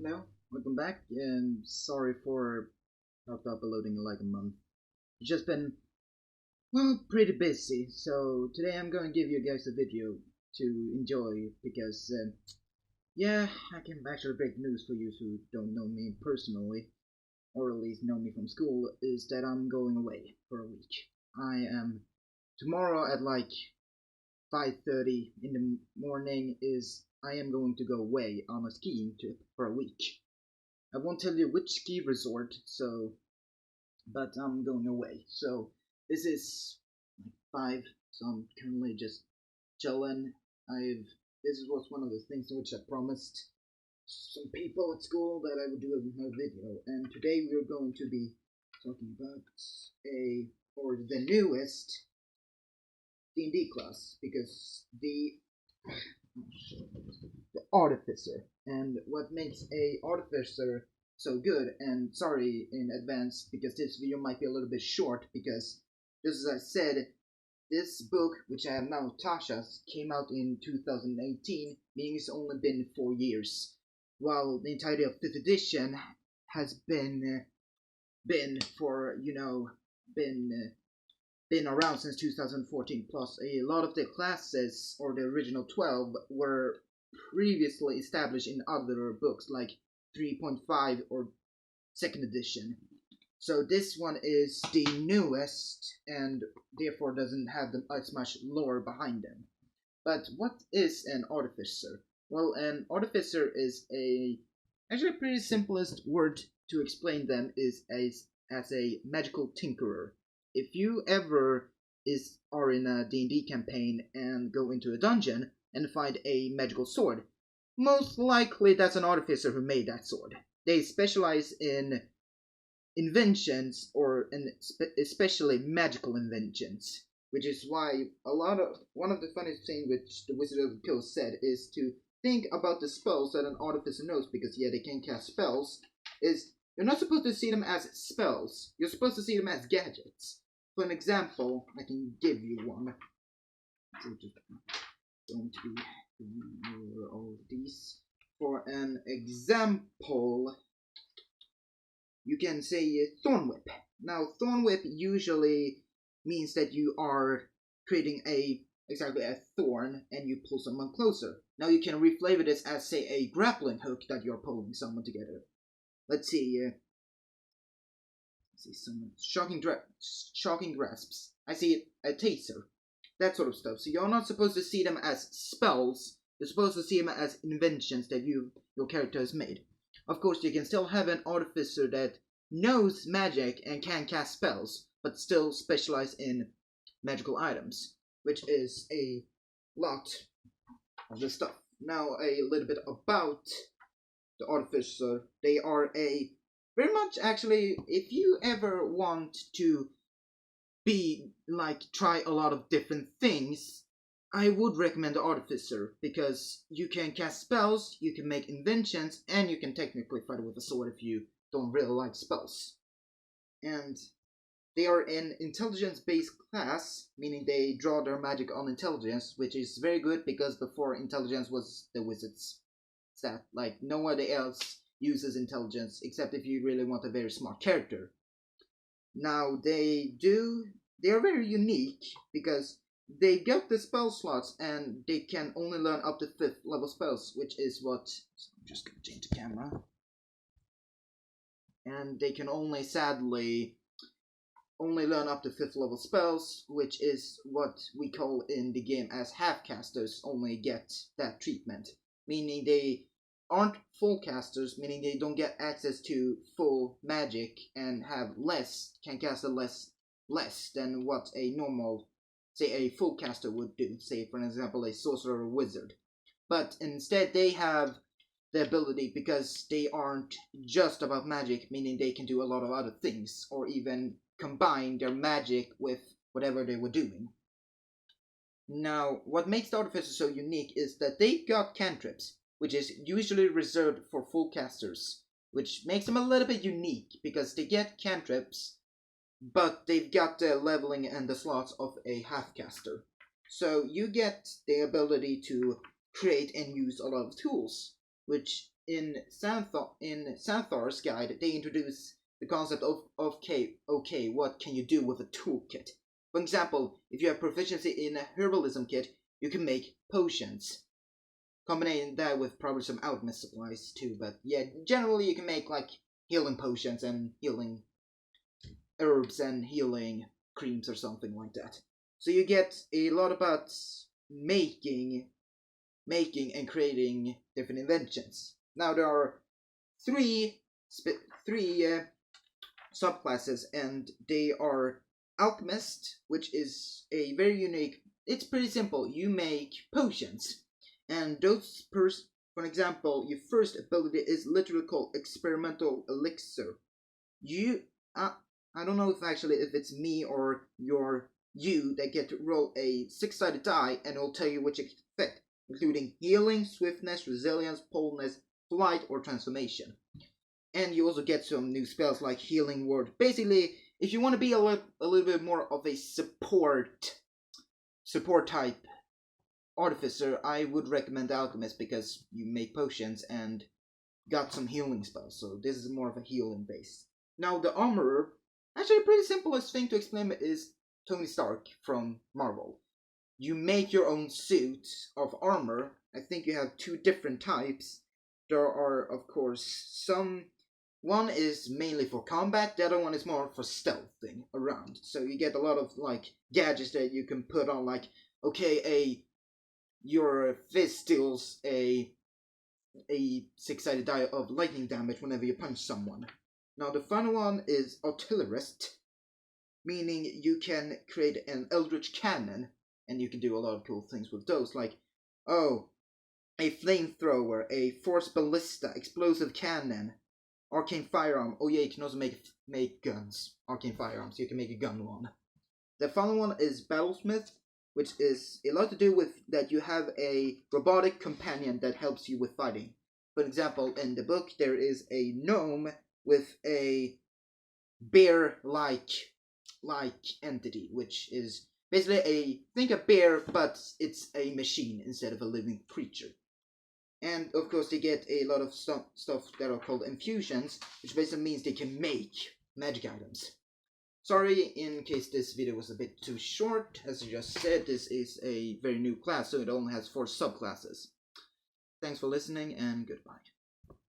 Hello, welcome back, and sorry for not uploading in like a month. It's just been, well, pretty busy, so today I'm going to give you guys a video to enjoy because, yeah, I can actually break news for you who don't know me personally, or at least know me from school, is that I'm going away for a week. I am, tomorrow at like 5:30 in the morning I am going to go away on a skiing trip for a week. I won't tell you which ski resort, but I'm going away. So this is like 5, so I'm currently just chilling. This was one of the things which I promised some people at school that I would do a video, and today we're going to be talking about the newest D&D class, because the Artificer. And what makes a Artificer so good, and sorry in advance because this video might be a little bit short, because just as I said, this book, which I have now Tasha's, came out in 2018, meaning it's only been 4 years, while the entirety of 5th edition has been for, been around since 2014. Plus, a lot of the classes, or the original 12, were previously established in other books like 3.5 or 2nd edition. So this one is the newest and therefore doesn't have as much lore behind them. But what is an artificer? Well, an artificer is actually pretty simplest word to explain them is as a magical tinkerer. If you ever are in a D&D campaign and go into a dungeon and find a magical sword, most likely that's an artificer who made that sword. They specialize in inventions, especially magical inventions, which is why one of the funniest things which the Wizard of the Coast said is to think about the spells that an artificer knows, because yeah, they can cast spells. You're not supposed to see them as spells. You're supposed to see them as gadgets. For an example, I can give you one. So just going to be all of these. For an example, you can say Thorn Whip. Now, Thorn Whip usually means that you are creating exactly a thorn and you pull someone closer. Now you can reflavor this as, say, a grappling hook that you're pulling someone together. Let's see some shocking grasps. I see a taser. That sort of stuff. So you're not supposed to see them as spells. You're supposed to see them as inventions that your character has made. Of course, you can still have an artificer that knows magic and can cast spells, but still specialize in magical items, which is a lot of the stuff. Now, a little bit about the artificer. They are very much, actually, if you ever want to try a lot of different things, I would recommend the Artificer, because you can cast spells, you can make inventions, and you can technically fight with a sword if you don't really like spells. And they are an intelligence-based class, meaning they draw their magic on intelligence, which is very good because before intelligence was the wizard's stat. Like, nobody else uses intelligence except if you really want a very smart character. Now, they are very unique because they get the spell slots and they can only learn up to 5th level spells, which is what... So I'm just gonna change the camera. And they can sadly only learn up to 5th level spells, which is what we call in the game as half-casters only get that treatment. Meaning they aren't full casters, meaning they don't get access to full magic and can cast less than what a normal, say, a full caster would do, say, for example, a sorcerer or wizard. But instead, they have the ability, because they aren't just about magic, meaning they can do a lot of other things, or even combine their magic with whatever they were doing. Now, what makes the Artificer so unique is that they got cantrips, which is usually reserved for full casters, which makes them a little bit unique, because they get cantrips, but they've got the leveling and the slots of a half-caster. So you get the ability to create and use a lot of tools, which in Xanthar's guide, they introduce the concept of okay, what can you do with a toolkit? For example, if you have proficiency in a herbalism kit, you can make potions. Combining that with probably some alchemist supplies too, but yeah, generally you can make like healing potions and healing herbs and healing creams or something like that. So you get a lot about making and creating different inventions. Now there are three subclasses, and they are alchemist, which is a very unique. It's pretty simple. You make potions, and those for example, your first ability is literally called experimental elixir. You, I don't know if it's me or you that get to roll a 6-sided die, and it'll tell you which effect, including healing, swiftness, resilience, poleness, flight, or transformation. And you also get some new spells like healing word. Basically, if you want to be a little bit more of a support type artificer, I would recommend alchemist because you make potions and got some healing spells. So this is more of a healing base. Now the armorer, actually, the pretty simplest thing to explain is Tony Stark from Marvel. You make your own suit of armor. I think you have 2 different types. There are, of course, some. One is mainly for combat, the other one is more for stealthing around. So you get a lot of like gadgets that you can put on, like, okay, your fist deals a 6-sided die of lightning damage whenever you punch someone. Now the final one is artillerist, meaning you can create an eldritch cannon, and you can do a lot of cool things with those, like, a flamethrower, a force ballista, explosive cannon, arcane firearm. Oh yeah, you can also make guns, arcane firearms. You can make a gun one. The final one is battlesmith, which is a lot to do with that you have a robotic companion that helps you with fighting. For example, in the book there is a gnome with a bear-like entity, which is basically think a bear, but it's a machine instead of a living creature. And of course they get a lot of stuff that are called infusions, which basically means they can make magic items. Sorry in case this video was a bit too short. As I just said, this is a very new class, so it only has 4 subclasses. Thanks for listening, and goodbye.